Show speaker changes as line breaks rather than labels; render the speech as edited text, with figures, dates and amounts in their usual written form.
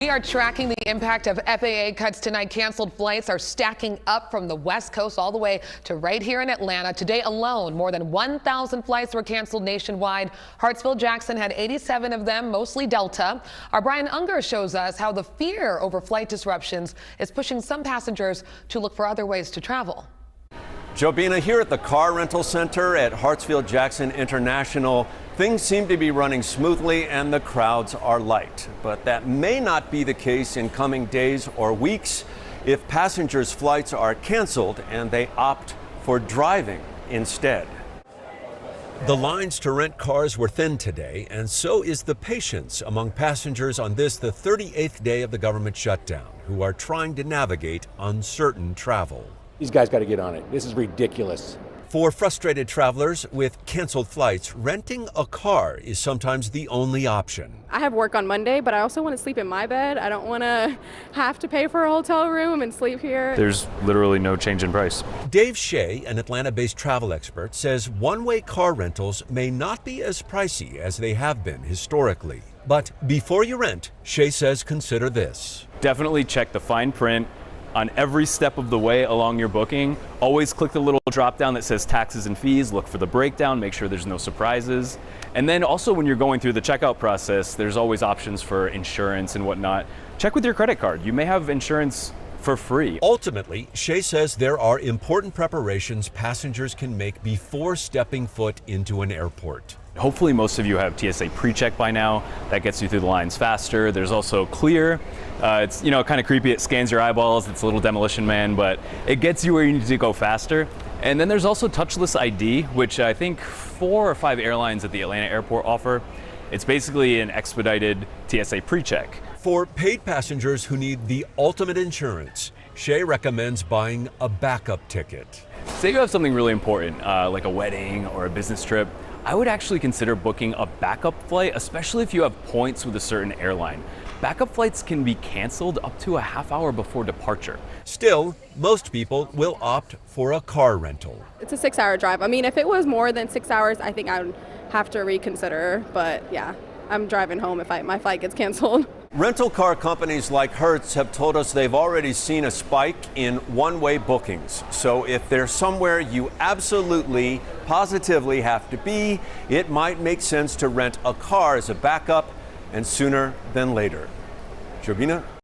We are tracking the impact of FAA cuts tonight. Canceled flights are stacking up from the West Coast all the way to right here in Atlanta. Today alone, more than 1,000 flights were canceled nationwide. Hartsfield-Jackson had 87 of them, mostly Delta. Our Brian Unger shows us how the fear over flight disruptions is pushing some passengers to look for other ways to travel.
Jobina, here at the car rental center at Hartsfield-Jackson International, things seem to be running smoothly and the crowds are light. But that may not be the case in coming days or weeks if passengers' flights are canceled and they opt for driving instead. The lines to rent cars were thin today, and so is the patience among passengers on this, the 38th day of the government shutdown, who are trying to navigate uncertain travel.
These guys got to get on it. This is ridiculous.
For frustrated travelers with canceled flights, renting a car is sometimes the only option.
I have work on Monday, but I also want to sleep in my bed. I don't want to have to pay for a hotel room and sleep here.
There's literally no change in price.
Dave Shea, an Atlanta-based travel expert, says one-way car rentals may not be as pricey as they have been historically. But before you rent, Shea says consider this.
Definitely check the fine print on every step of the way along your booking. Always click the little drop down that says taxes and fees, look for the breakdown, make sure there's no surprises. And then also when you're going through the checkout process, there's always options for insurance and whatnot. Check with your credit card. You may have insurance for free.
Ultimately, Shea says there are important preparations passengers can make before stepping foot into an airport.
Hopefully most of you have TSA pre-check by now. That gets you through the lines faster. There's also Clear. It's kind of creepy. It scans your eyeballs. It's a little Demolition Man, but it gets you where you need to go faster. And then there's also touchless ID, which I think 4 or 5 airlines at the Atlanta airport offer. It's basically an expedited TSA pre-check.
For paid passengers who need the ultimate insurance, Shea recommends buying a backup ticket.
Say you have something really important, like a wedding or a business trip. I would actually consider booking a backup flight, especially if you have points with a certain airline. Backup flights can be canceled up to a half hour before departure.
Still, most people will opt for a car rental.
It's a 6-hour drive. I mean, if it was more than 6 hours, I think I would have to reconsider. But yeah, I'm driving home if my flight gets canceled.
Rental car companies like Hertz have told us they've already seen a spike in one-way bookings. So if there's somewhere you absolutely, positively have to be, it might make sense to rent a car as a backup, and sooner than later. Jobina?